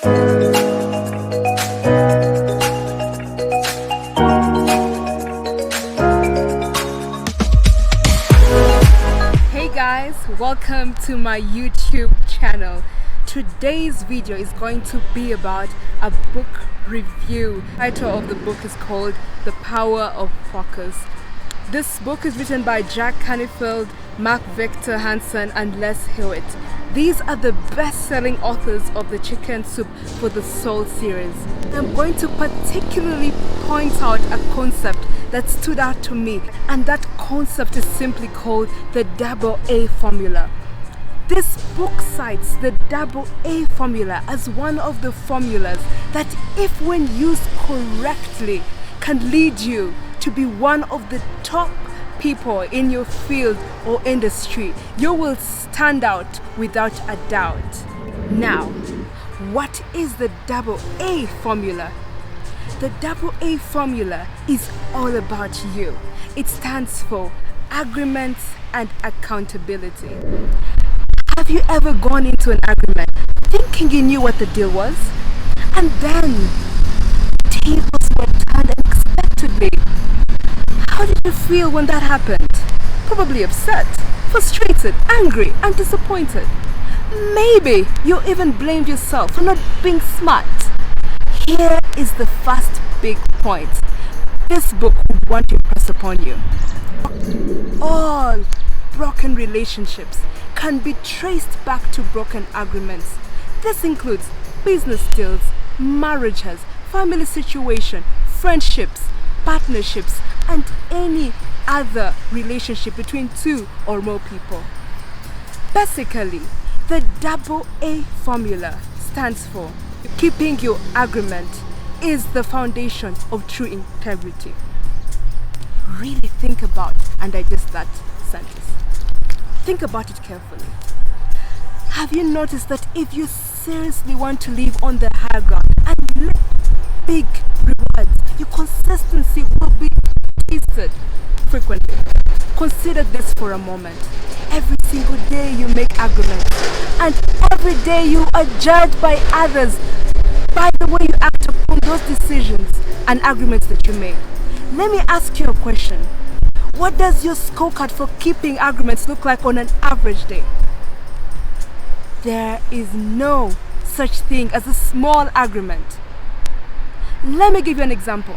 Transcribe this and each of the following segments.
Hey guys, welcome to my YouTube channel. Today's video is going to be about a book review. The title of the book is called The Power of Focus. This book is written by Jack Canfield, Mark Victor Hansen and Les Hewitt. These are the best-selling authors of the Chicken Soup for the Soul series. I'm going to particularly point out a concept that stood out to me, and that concept is simply called the AA formula. This book cites the AA formula as one of the formulas that, if when used correctly, can lead you to be one of the top people in your field or industry. You will stand out without a doubt. Now, what is the AA formula? The AA formula is all about you. It stands for agreement and accountability. Have you ever gone into an agreement thinking you knew what the deal was, and then tables were turned unexpectedly? How did you feel when that happened? Probably upset, frustrated, angry, and disappointed. Maybe you even blamed yourself for not being smart. Here is the first big point this book would want to impress upon you. All broken relationships can be traced back to broken agreements. This includes business deals, marriages, family situation, friendships, partnerships, and any other relationship between two or more people. Basically, the AA formula stands for keeping your agreement is the foundation of true integrity. Really think about and digest that sentence. Think about it carefully. Have you noticed that if you seriously want to live on the higher ground and make big rewards, your consistency will be tested frequently? Consider this for a moment. Every single day you make agreements, and every day you are judged by others by the way you act upon those decisions and agreements that you made. Let me ask you a question. What does your scorecard for keeping agreements look like on an average day? There is no such thing as a small agreement. Let me give you an example.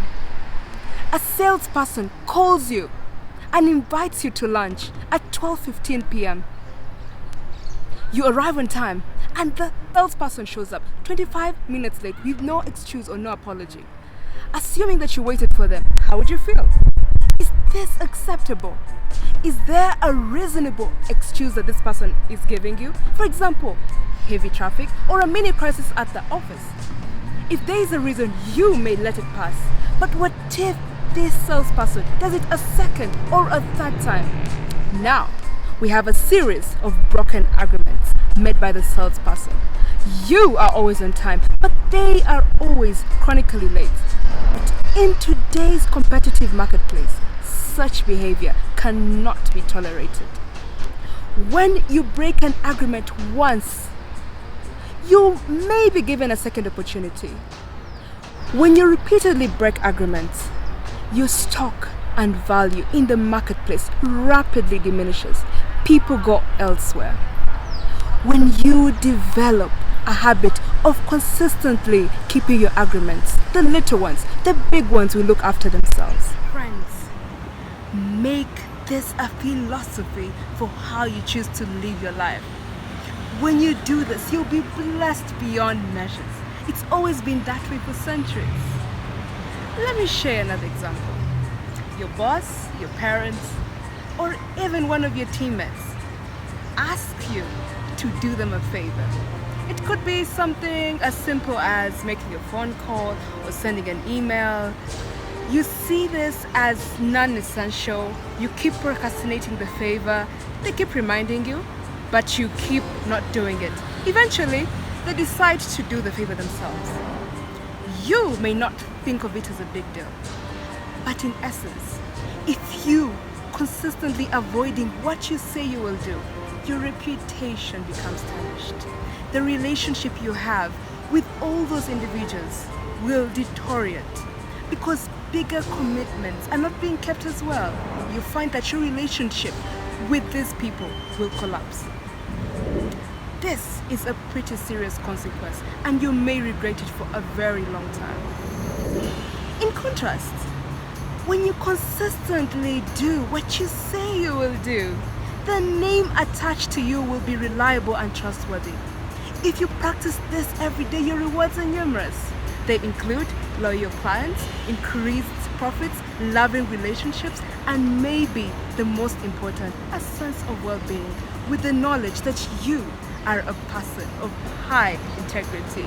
A salesperson calls you and invites you to lunch at 12:15 p.m. You arrive on time and the salesperson shows up 25 minutes late with no excuse or no apology. Assuming that you waited for them, how would you feel? Is this acceptable? Is there a reasonable excuse that this person is giving you? For example, heavy traffic or a mini crisis at the office. If there is a reason, you may let it pass. But what if this salesperson does it a second or a third time? Now, we have a series of broken agreements made by the salesperson. You are always on time, but they are always chronically late. But in today's competitive marketplace, such behavior cannot be tolerated. When you break an agreement once, you may be given a second opportunity. When you repeatedly break agreements, your stock and value in the marketplace rapidly diminishes. People go elsewhere. When you develop a habit of consistently keeping your agreements, the little ones, the big ones will look after themselves. Friends, make this a philosophy for how you choose to live your life. When you do this, you'll be blessed beyond measures. It's always been that way for centuries. Let me share another example. Your boss, your parents, or even one of your teammates ask you to do them a favor. It could be something as simple as making a phone call or sending an email. You see this as non-essential. You keep procrastinating the favor. They keep reminding you, but you keep not doing it. Eventually, they decide to do the favor themselves. You may not think of it as a big deal, but in essence, if you consistently avoiding what you say you will do, your reputation becomes tarnished. The relationship you have with all those individuals will deteriorate because bigger commitments are not being kept as well. You find that your relationship with these people will collapse. This is a pretty serious consequence, and you may regret it for a very long time. In contrast, when you consistently do what you say you will do, the name attached to you will be reliable and trustworthy. If you practice this every day, your rewards are numerous. They include loyal clients, increased profits, loving relationships, and maybe the most important, a sense of well-being, with the knowledge that you are a person of high integrity.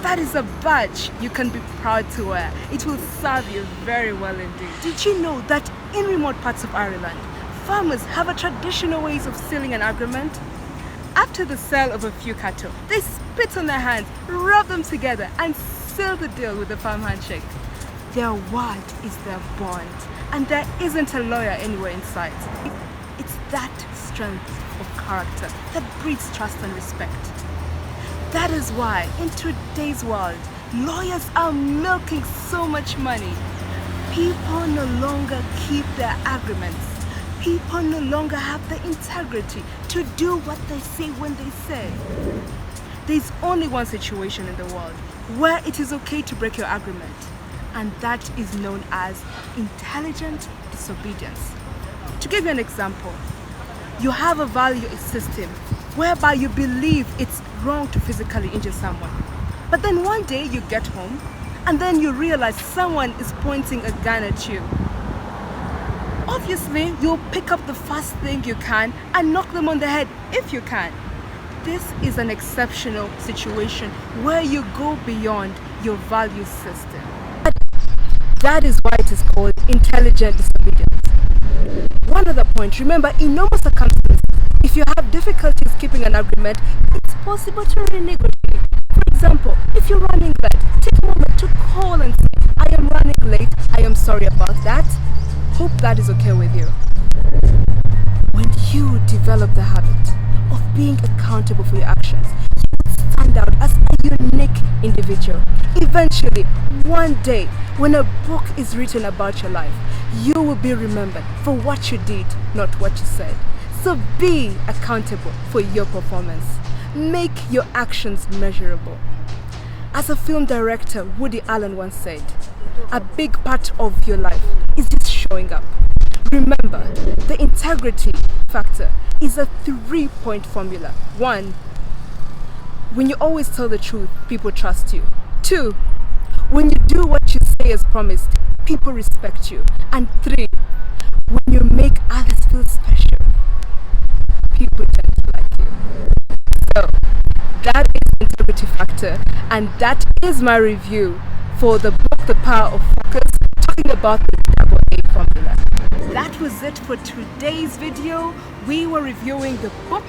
That is a badge you can be proud to wear. It will serve you very well indeed. Did you know that in remote parts of Ireland, farmers have a traditional ways of sealing an agreement? After the sale of a few cattle, they spit on their hands, rub them together, and seal the deal with the farm handshake. Their word is their bond, and there isn't a lawyer anywhere in sight. It's that strength of character that breeds trust and respect. That is why in today's world, lawyers are milking so much money. People no longer keep their agreements. People no longer have the integrity to do what they say when they say. There's only one situation in the world where it is okay to break your agreement, and that is known as intelligent disobedience. To give you an example, you have a value system whereby you believe it's wrong to physically injure someone. But then one day you get home and then you realize someone is pointing a gun at you. Obviously, you'll pick up the first thing you can and knock them on the head if you can. This is an exceptional situation where you go beyond your value system. That is why it is called intelligent disobedience. One other point, remember, in normal circumstances, if you have difficulties keeping an agreement, it's possible to renegotiate. For example, if you're running late, take a moment to call and say, I am running late, I am sorry about that. Hope that is okay with you. When you develop the habit of being accountable for your actions, you will stand out as a unique individual. Eventually, one day, when a book is written about your life, you will be remembered for what you did, not what you said. So be accountable for your performance. Make your actions measurable. As a film director, Woody Allen once said, a big part of your life is just showing up. Remember, the integrity factor is a 3-point formula. 1, when you always tell the truth, people trust you. 2, when you do what you say as promised, people respect you. And 3, when you make others feel special, people tend to like you. So, that is the integrity factor, and that is my review for the book The Power of Focus, talking about the double A formula. That was it for today's video. We were reviewing the book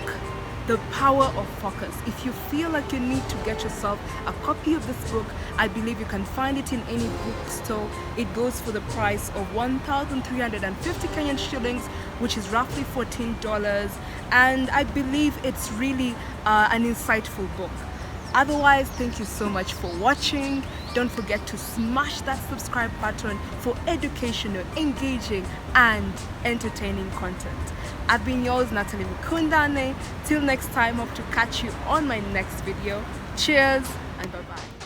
The Power of Focus. If you feel like you need to get yourself a copy of this book, I believe you can find it in any bookstore. It goes for the price of 1,350 Kenyan shillings, which is roughly $14, and I believe it's really an insightful book. Otherwise, thank you so much for watching. Don't forget to smash that subscribe button for educational, engaging, and entertaining content. I've been yours, Natalie Mukundane. Till next time, hope to catch you on my next video. Cheers and bye-bye.